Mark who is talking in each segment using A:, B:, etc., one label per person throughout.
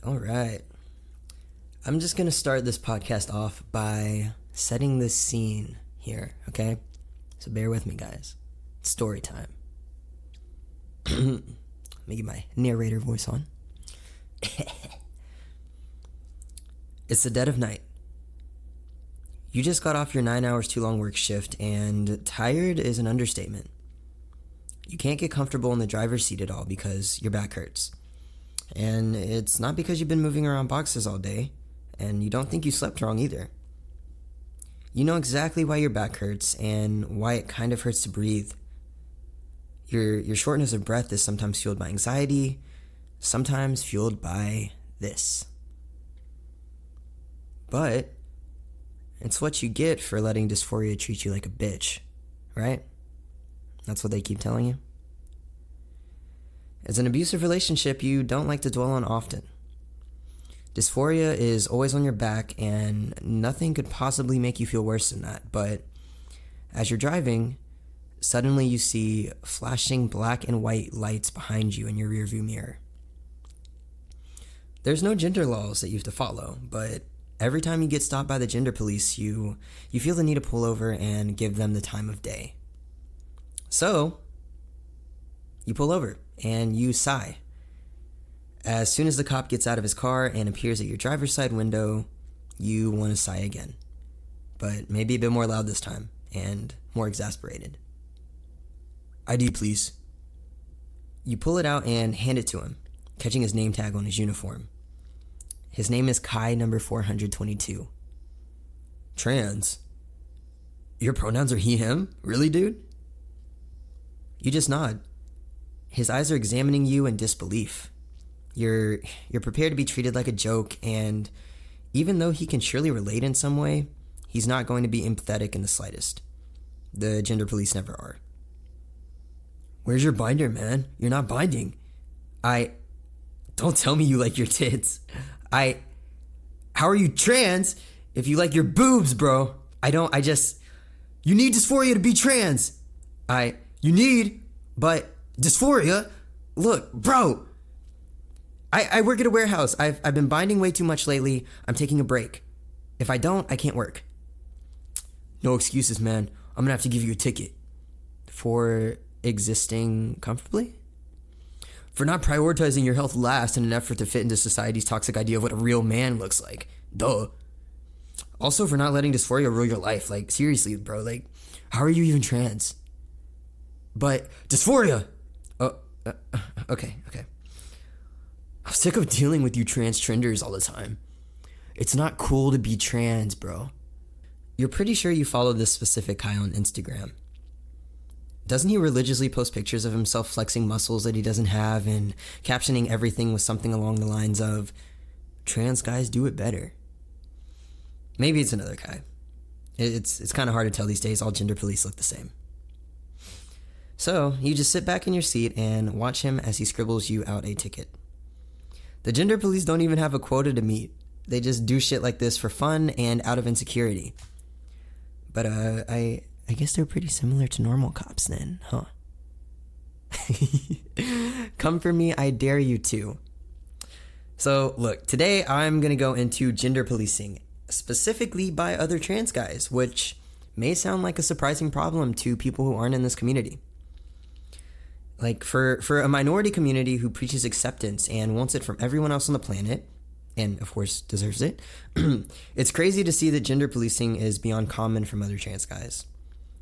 A: All right. I'm just going to start this podcast off by setting the scene here, okay? So bear with me, guys. It's story time. Let me get my narrator voice on. It's the dead of night. You just got off your 9 hours too long work shift, and tired is an understatement. You can't get comfortable in the driver's seat at all because your back hurts. And it's not because you've been moving around boxes all day, and you don't think you slept wrong either. You know exactly why your back hurts and why it kind of hurts to breathe. Your shortness of breath is sometimes fueled by anxiety, sometimes fueled by this. But it's what you get for letting dysphoria treat you like a bitch, right? That's what they keep telling you. As an abusive relationship, you don't like to dwell on often. Dysphoria is always on your back, and nothing could possibly make you feel worse than that. But as you're driving, suddenly you see flashing black and white lights behind you in your rearview mirror. There's no gender laws that you have to follow, but every time you get stopped by the gender police, you feel the need to pull over and give them the time of day. So, you pull over and you sigh. As soon as the cop gets out of his car and appears at your driver's side window, you want to sigh again. But maybe a bit more loud this time and more exasperated. ID, please. You pull it out and hand it to him, catching his name tag on his uniform. His name is Kai number 422. Trans? Your pronouns are he, him? Really, dude? You just nod. His eyes are examining you in disbelief. You're prepared to be treated like a joke, and even though he can surely relate in some way, he's not going to be empathetic in the slightest. The gender police never are. Where's your binder, man? You're not binding. Don't tell me you like your tits. How are you trans if you like your boobs, bro? You need dysphoria to be trans. But dysphoria? Look, bro. I work at a warehouse. I've been binding way too much lately. I'm taking a break. If I don't, I can't work. No excuses, man. I'm gonna have to give you a ticket. For existing comfortably? For not prioritizing your health last in an effort to fit into society's toxic idea of what a real man looks like. Duh. Also for not letting dysphoria rule your life. Like, seriously, bro. Like, how are you even trans? But dysphoria! Okay. I'm sick of dealing with you trans trenders all the time. It's not cool to be trans, bro. You're pretty sure you follow this specific guy on Instagram. Doesn't he religiously post pictures of himself flexing muscles that he doesn't have and captioning everything with something along the lines of, trans guys do it better? Maybe it's another guy. It's kind of hard to tell these days. All gender police look the same. So you just sit back in your seat and watch him as he scribbles you out a ticket. The gender police don't even have a quota to meet. They just do shit like this for fun and out of insecurity. But I guess they're pretty similar to normal cops then, huh? Come for me, I dare you to. So look, today I'm going to go into gender policing, specifically by other trans guys, which may sound like a surprising problem to people who aren't in this community. Like, for a minority community who preaches acceptance and wants it from everyone else on the planet, and of course deserves it, it's crazy to see that gender policing is beyond common from other trans guys.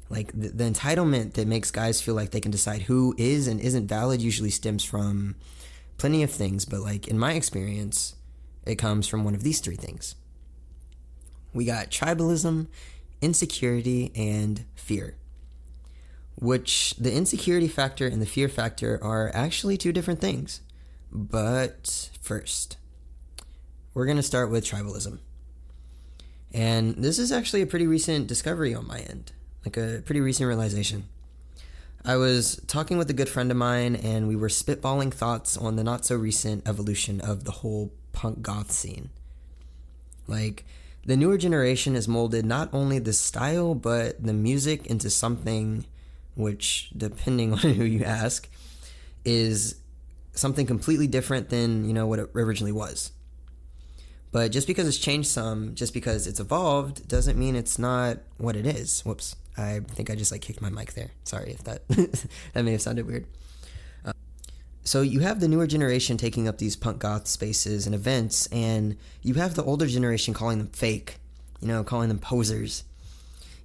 A: Like, the entitlement that makes guys feel like they can decide who is and isn't valid usually stems from plenty of things, but like, in my experience, it comes from one of these three things. We got tribalism, insecurity, and fear. Which the insecurity factor and the fear factor are actually two different things. But first, we're going to start with tribalism. And this is actually a pretty recent discovery on my end, like a pretty recent realization. I was talking with a good friend of mine, and we were spitballing thoughts on the not-so-recent evolution of the whole punk goth scene. Like, the newer generation has molded not only the style, but the music into something which, depending on who you ask, is something completely different than, what it originally was. But just because it's changed some, just because it's evolved, doesn't mean it's not what it is. Whoops. I think I just kicked my mic there. Sorry if that that may have sounded weird. So you have the newer generation taking up these punk goth spaces and events, and you have the older generation calling them fake, calling them posers.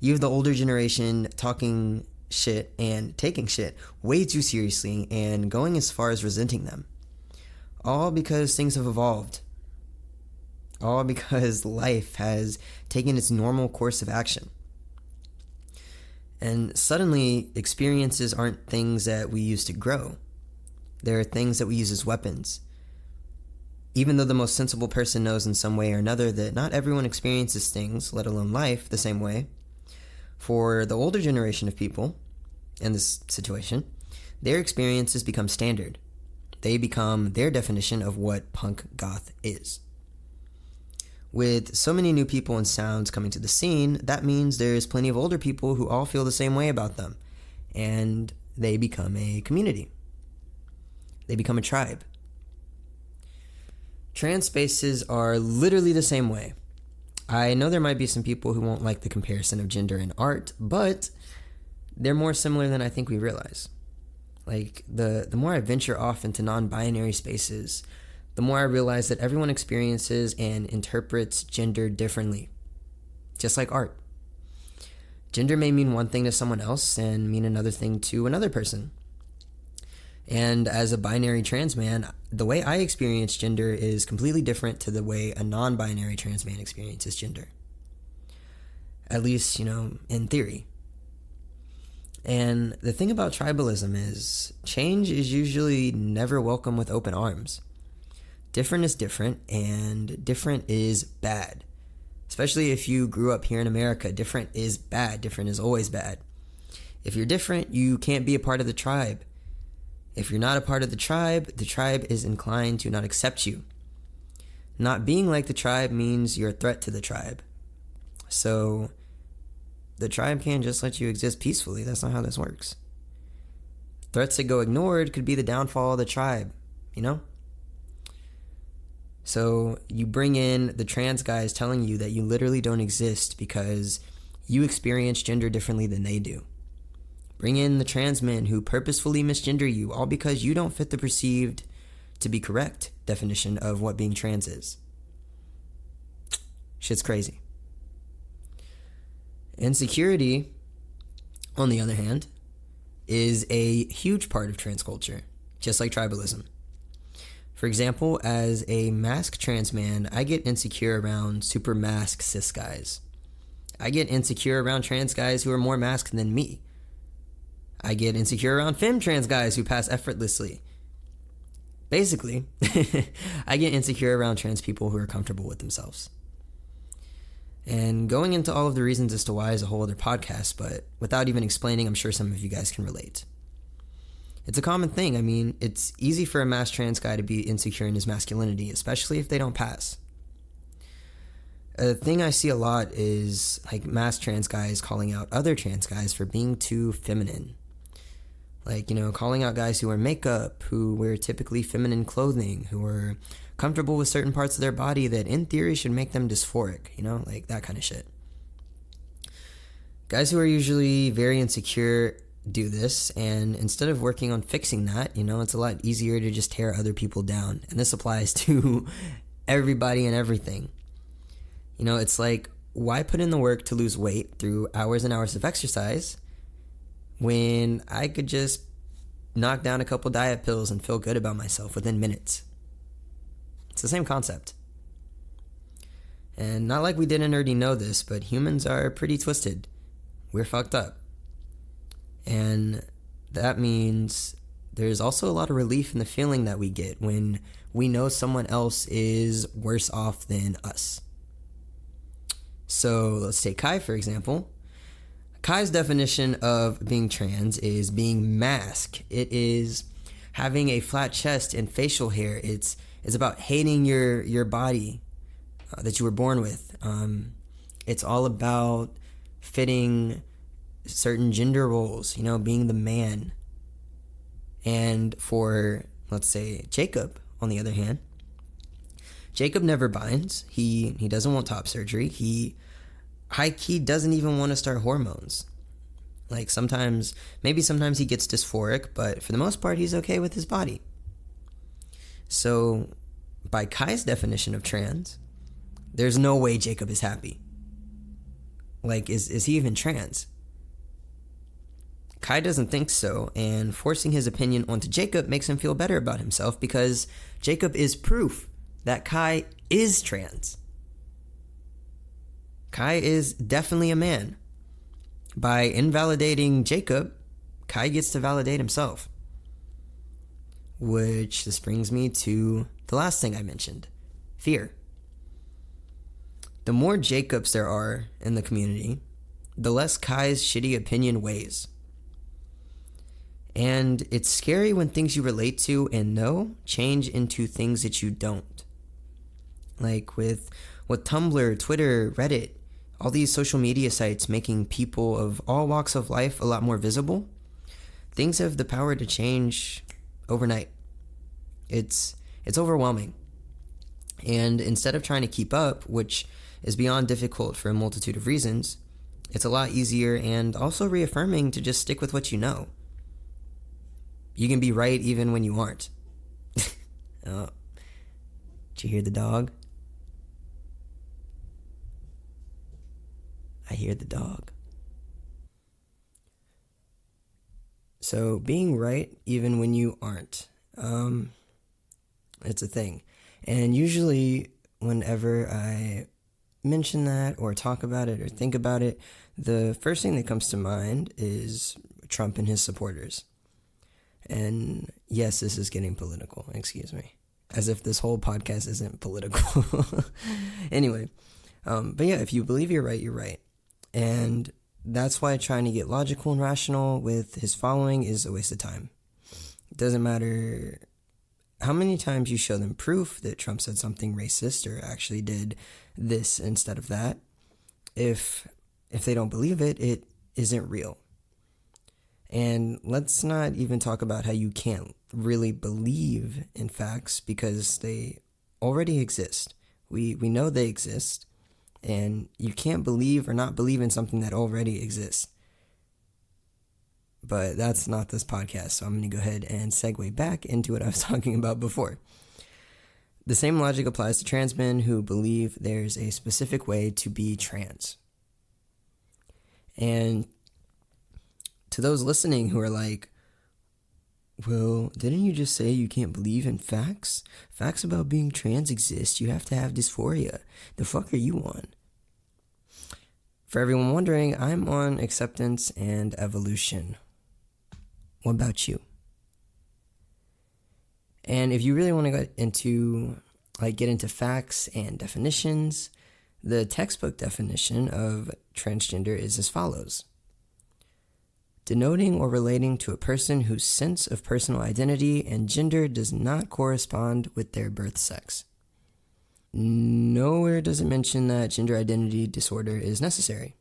A: You have the older generation talking shit and taking shit way too seriously and going as far as resenting them. All because things have evolved. All because life has taken its normal course of action. And suddenly, experiences aren't things that we use to grow. They're things that we use as weapons. Even though the most sensible person knows in some way or another that not everyone experiences things, let alone life, the same way, for the older generation of people in this situation, their experiences become standard. They become their definition of what punk goth is. With so many new people and sounds coming to the scene, that means there's plenty of older people who all feel the same way about them, and they become a community. They become a tribe. Trans spaces are literally the same way. I know there might be some people who won't like the comparison of gender and art, but they're more similar than I think we realize. The more I venture off into non-binary spaces, the more I realize that everyone experiences and interprets gender differently, just like art. Gender may mean one thing to someone else and mean another thing to another person. And as a binary trans man, the way I experience gender is completely different to the way a non-binary trans man experiences gender. At least, in theory. And the thing about tribalism is change is usually never welcome with open arms. Different is different, and different is bad. Especially if you grew up here in America, different is bad. Different is always bad. If you're different, you can't be a part of the tribe. If you're not a part of the tribe is inclined to not accept you. Not being like the tribe means you're a threat to the tribe. So the tribe can't just let you exist peacefully. That's not how this works. Threats that go ignored could be the downfall of the tribe, So you bring in the trans guys telling you that you literally don't exist because you experience gender differently than they do. Bring in the trans men who purposefully misgender you, all because you don't fit the perceived to be correct definition of what being trans is. Shit's crazy. Insecurity, on the other hand, is a huge part of trans culture, just like tribalism. For example, as a masked trans man, I get insecure around super masked cis guys. I get insecure around trans guys who are more masked than me. I get insecure around femme trans guys who pass effortlessly. Basically, I get insecure around trans people who are comfortable with themselves. And going into all of the reasons as to why is a whole other podcast, but without even explaining, I'm sure some of you guys can relate. It's a common thing. I mean, it's easy for a masked trans guy to be insecure in his masculinity, especially if they don't pass. A thing I see a lot is masked trans guys calling out other trans guys for being too feminine. Calling out guys who wear makeup, who wear typically feminine clothing, who are comfortable with certain parts of their body that in theory should make them dysphoric, that kind of shit. Guys who are usually very insecure do this, and instead of working on fixing that, it's a lot easier to just tear other people down. And this applies to everybody and everything. It's why put in the work to lose weight through hours and hours of exercise when I could just knock down a couple diet pills and feel good about myself within minutes? It's the same concept. And not like we didn't already know this, but humans are pretty twisted. We're fucked up. And that means there's also a lot of relief in the feeling that we get when we know someone else is worse off than us. So let's take Kai, for example. Kai's definition of being trans is being masked. It is having a flat chest and facial hair. It's about hating your body that you were born with. It's all about fitting certain gender roles, being the man. And for, let's say, Jacob, on the other hand, Jacob never binds. He doesn't want top surgery. He high key doesn't even want to start hormones. Like sometimes he gets dysphoric, but for the most part he's okay with his body. So by Kai's definition of trans, there's no way Jacob is happy. Like, is he even trans? Kai doesn't think so, and forcing his opinion onto Jacob makes him feel better about himself because Jacob is proof that Kai is trans. Kai is definitely a man. By invalidating Jacob, Kai gets to validate himself. Which this brings me to the last thing I mentioned, fear. The more Jacobs there are in the community, the less Kai's shitty opinion weighs. And it's scary when things you relate to and know change into things that you don't. Like with Tumblr, Twitter, Reddit, all these social media sites making people of all walks of life a lot more visible, things have the power to change overnight. It's overwhelming. And instead of trying to keep up, which is beyond difficult for a multitude of reasons, it's a lot easier and also reaffirming to just stick with what you know. You can be right even when you aren't. Oh, did you hear the dog? I hear the dog. So being right even when you aren't, it's a thing. And usually whenever I mention that or talk about it or think about it, the first thing that comes to mind is Trump and his supporters. And yes, this is getting political, excuse me. As if this whole podcast isn't political. Anyway, but yeah, if you believe you're right, you're right. And that's why trying to get logical and rational with his following is a waste of time. It doesn't matter how many times you show them proof that Trump said something racist or actually did this instead of that. If they don't believe it, it isn't real. And let's not even talk about how you can't really believe in facts because they already exist. We know they exist, and you can't believe or not believe in something that already exists. But that's not this podcast, so I'm going to go ahead and segue back into what I was talking about before. The same logic applies to trans men who believe there's a specific way to be trans. And to those listening who are like, well, didn't you just say you can't believe in facts? Facts about being trans exist. You have to have dysphoria. The fuck are you on? For everyone wondering, I'm on acceptance and evolution. What about you? And if you really want to get into facts and definitions, the textbook definition of transgender is as follows. Denoting or relating to a person whose sense of personal identity and gender does not correspond with their birth sex. Nowhere does it mention that gender identity disorder is necessary.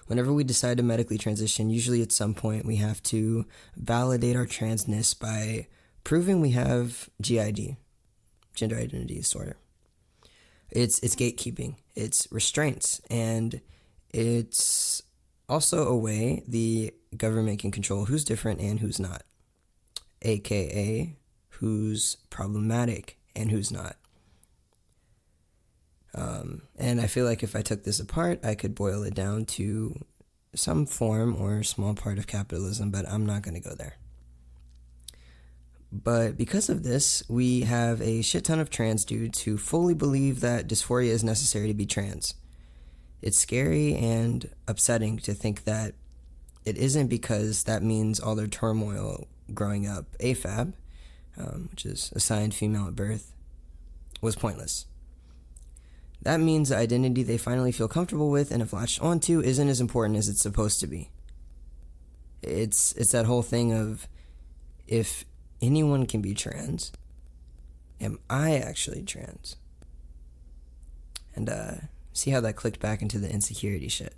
A: Whenever we decide to medically transition, usually at some point we have to validate our transness by proving we have GID, gender identity disorder. It's gatekeeping, it's restraints, and it's also a way the government can control who's different and who's not, aka who's problematic and who's not. And I feel like if I took this apart, I could boil it down to some form or small part of capitalism, but I'm not going to go there. But because of this, we have a shit ton of trans dudes who fully believe that dysphoria is necessary to be trans. It's scary and upsetting to think that it isn't because that means all their turmoil growing up AFAB, which is assigned female at birth, was pointless. That means the identity they finally feel comfortable with and have latched onto isn't as important as it's supposed to be. It's that whole thing of, if anyone can be trans, am I actually trans? And see how that clicked back into the insecurity shit.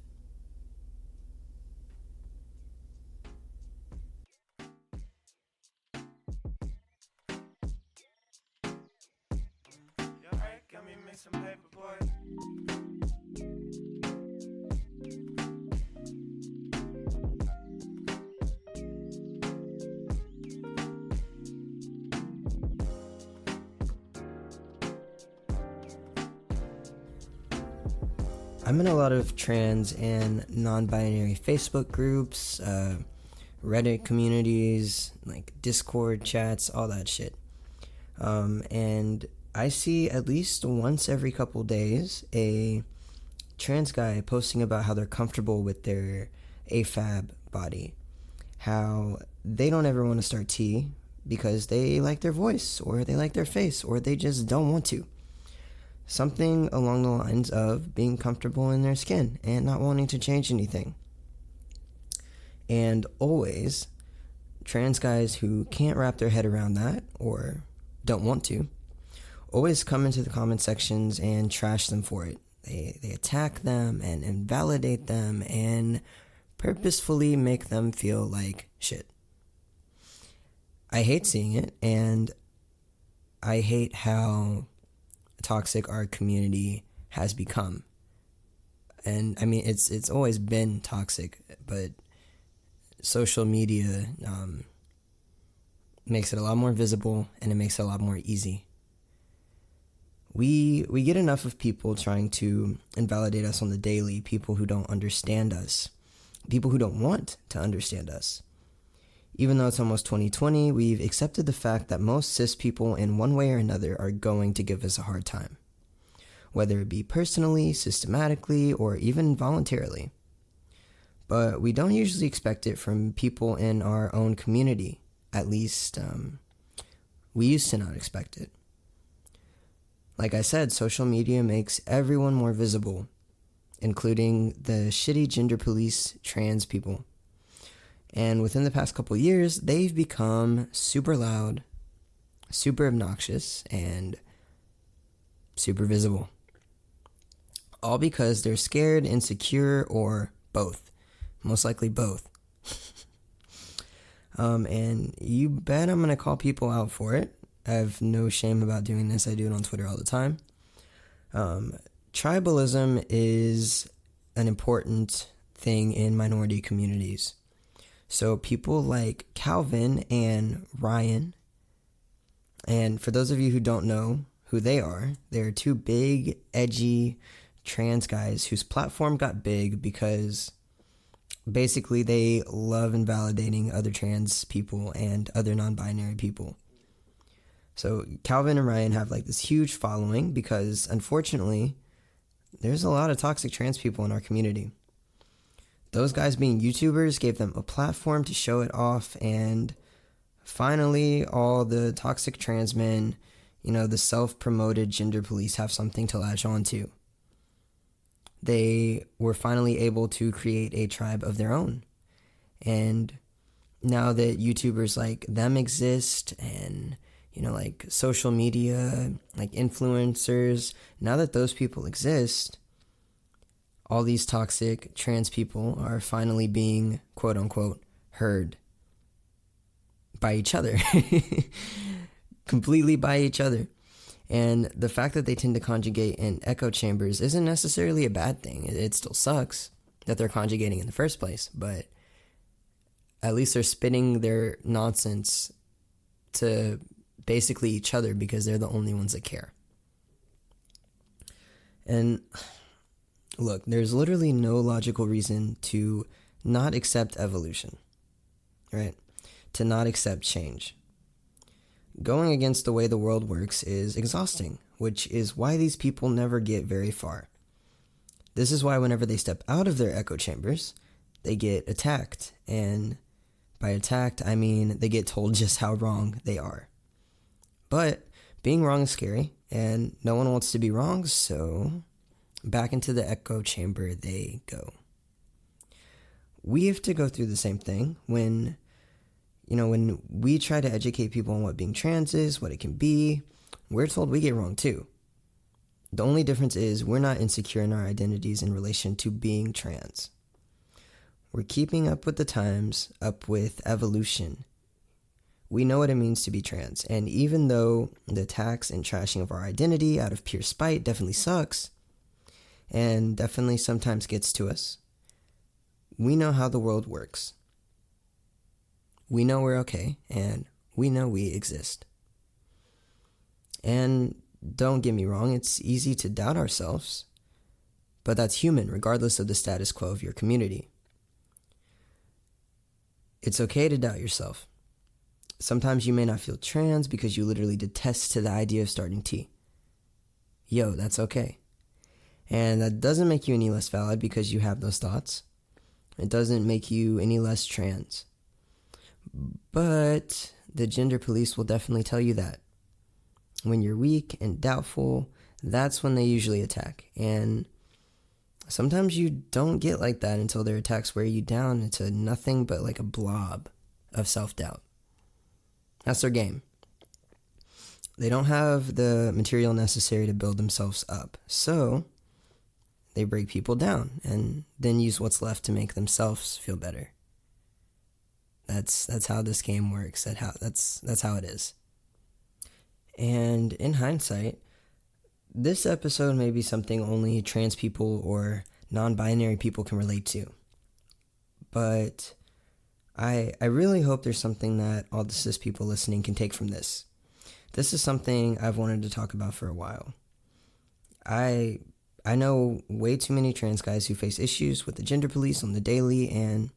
B: got me mixing paper, boy.
A: I'm in a lot of trans and non-binary Facebook groups, Reddit communities, like Discord chats, all that shit. And I see at least once every couple days a trans guy posting about how they're comfortable with their AFAB body, how they don't ever want to start T because they like their voice or they like their face or they just don't want to. Something along the lines of being comfortable in their skin and not wanting to change anything. And always, trans guys who can't wrap their head around that or don't want to, always come into the comment sections and trash them for it. They attack them and invalidate them and purposefully make them feel like shit. I hate seeing it, and I hate how toxic our community has become. And I mean, it's always been toxic, but social media makes it a lot more visible, and it makes it a lot more easy. We get enough of people trying to invalidate us on the daily, people who don't understand us, people who don't want to understand us. Even though it's almost 2020, we've accepted the fact that most cis people in one way or another are going to give us a hard time, whether it be personally, systematically, or even voluntarily. But we don't usually expect it from people in our own community. At least, we used to not expect it. Like I said, social media makes everyone more visible, including the shitty gender police trans people. And within the past couple years, they've become super loud, super obnoxious, and super visible. All because they're scared, insecure, or both. Most likely both. And you bet I'm going to call people out for it. I have no shame about doing this. I do it on Twitter all the time. Tribalism is an important thing in minority communities. So people like Calvin and Ryan, and for those of you who don't know who they are, they're two big, edgy trans guys whose platform got big because basically they love invalidating other trans people and other non-binary people. So Calvin and Ryan have like this huge following because, unfortunately, there's a lot of toxic trans people in our community. Those guys being YouTubers gave them a platform to show it off, and finally all the toxic trans men, the self-promoted gender police, have something to latch on to. They were finally able to create a tribe of their own. And now that YouTubers like them exist and, like social media, like influencers, now that those people exist, all these toxic trans people are finally being, quote unquote, heard by each other. Completely by each other. And the fact that they tend to conjugate in echo chambers isn't necessarily a bad thing. It still sucks that they're conjugating in the first place, but at least they're spitting their nonsense to basically each other because they're the only ones that care. And look, there's literally no logical reason to not accept evolution, right? To not accept change. Going against the way the world works is exhausting, which is why these people never get very far. This is why whenever they step out of their echo chambers, they get attacked. And by attacked, I mean they get told just how wrong they are. But being wrong is scary, and no one wants to be wrong, so back into the echo chamber they go. We have to go through the same thing when we try to educate people on what being trans is, what it can be, we're told we get wrong too. The only difference is we're not insecure in our identities in relation to being trans. We're keeping up with the times, up with evolution. We know what it means to be trans, and even though the attacks and trashing of our identity out of pure spite definitely sucks, and definitely sometimes gets to us, we know how the world works. We know we're okay, and we know we exist. And don't get me wrong, it's easy to doubt ourselves, but that's human regardless of the status quo of your community. It's okay to doubt yourself. Sometimes you may not feel trans because you literally detest to the idea of starting tea. Yo, that's okay. And that doesn't make you any less valid because you have those thoughts. It doesn't make you any less trans. But the gender police will definitely tell you that. When you're weak and doubtful, that's when they usually attack. And sometimes you don't get like that until their attacks wear you down into nothing but like a blob of self-doubt. That's their game. They don't have the material necessary to build themselves up. So they break people down and then use what's left to make themselves feel better. That's how this game works. That's how it is. And in hindsight, this episode may be something only trans people or non-binary people can relate to. But I really hope there's something that all the cis people listening can take from this. This is something I've wanted to talk about for a while. I know way too many trans guys who face issues with the gender police on the daily, and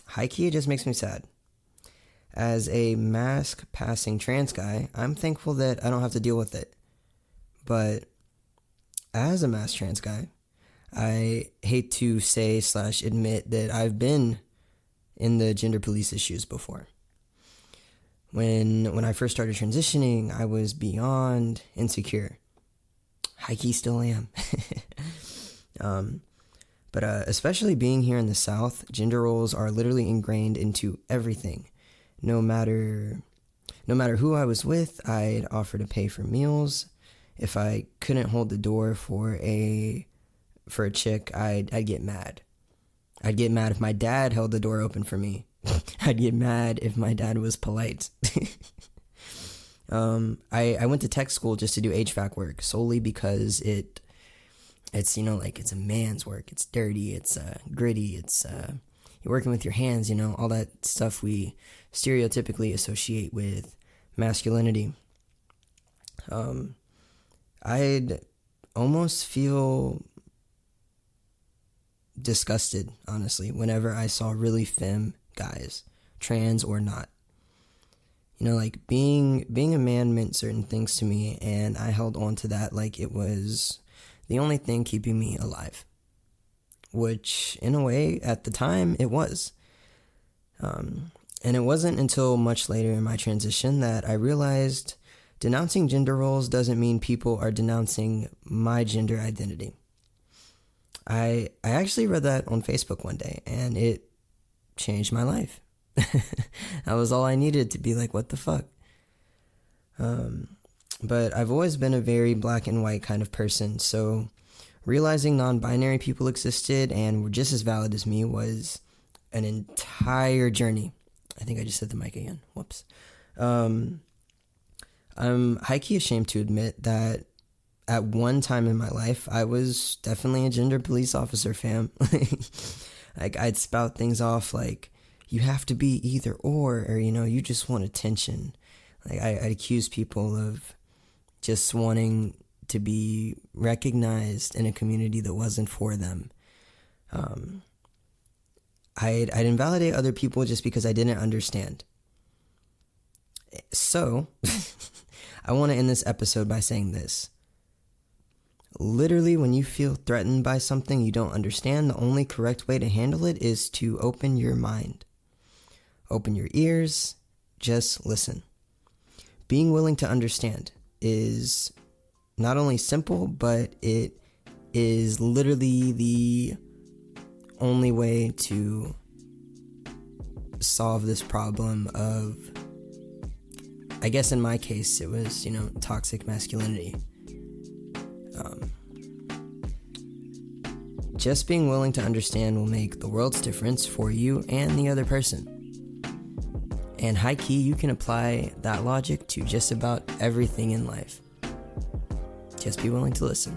A: high-key, it just makes me sad. As a mask-passing trans guy, I'm thankful that I don't have to deal with it. But as a mask trans guy, I hate to say / admit that I've been in the gender police issues before. When I first started transitioning, I was beyond insecure. High-key still am. But especially being here in the South, gender roles are literally ingrained into everything. No matter who I was with, I'd offer to pay for meals. If I couldn't hold the door for a chick, I'd get mad. I'd get mad if my dad held the door open for me. I'd get mad if my dad was polite. I went to tech school just to do HVAC work solely because it's it's a man's work. It's dirty. It's gritty. It's you're working with your hands. All that stuff we stereotypically associate with masculinity. I'd almost feel disgusted, honestly, whenever I saw really femme guys, trans or not. Being a man meant certain things to me, and I held on to that like it was the only thing keeping me alive. Which, in a way, at the time, it was. And it wasn't until much later in my transition that I realized denouncing gender roles doesn't mean people are denouncing my gender identity. I actually read that on Facebook one day, and it changed my life. That was all I needed to be like, what the fuck? But I've always been a very black and white kind of person, so realizing non-binary people existed and were just as valid as me was an entire journey. I think I just hit the mic again. Whoops. I'm high-key ashamed to admit that at one time in my life, I was definitely a gender police officer, fam. I'd spout things off like, you have to be either or you just want attention. I'd accuse people of just wanting to be recognized in a community that wasn't for them. I'd invalidate other people just because I didn't understand. So, I want to end this episode by saying this. Literally, when you feel threatened by something you don't understand, the only correct way to handle it is to open your mind. Open your ears, just listen. Being willing to understand is not only simple, but it is literally the only way to solve this problem of, I guess in my case, it was, toxic masculinity. Just being willing to understand will make the world's difference for you and the other person. And high key, you can apply that logic to just about everything in life. Just be willing to listen.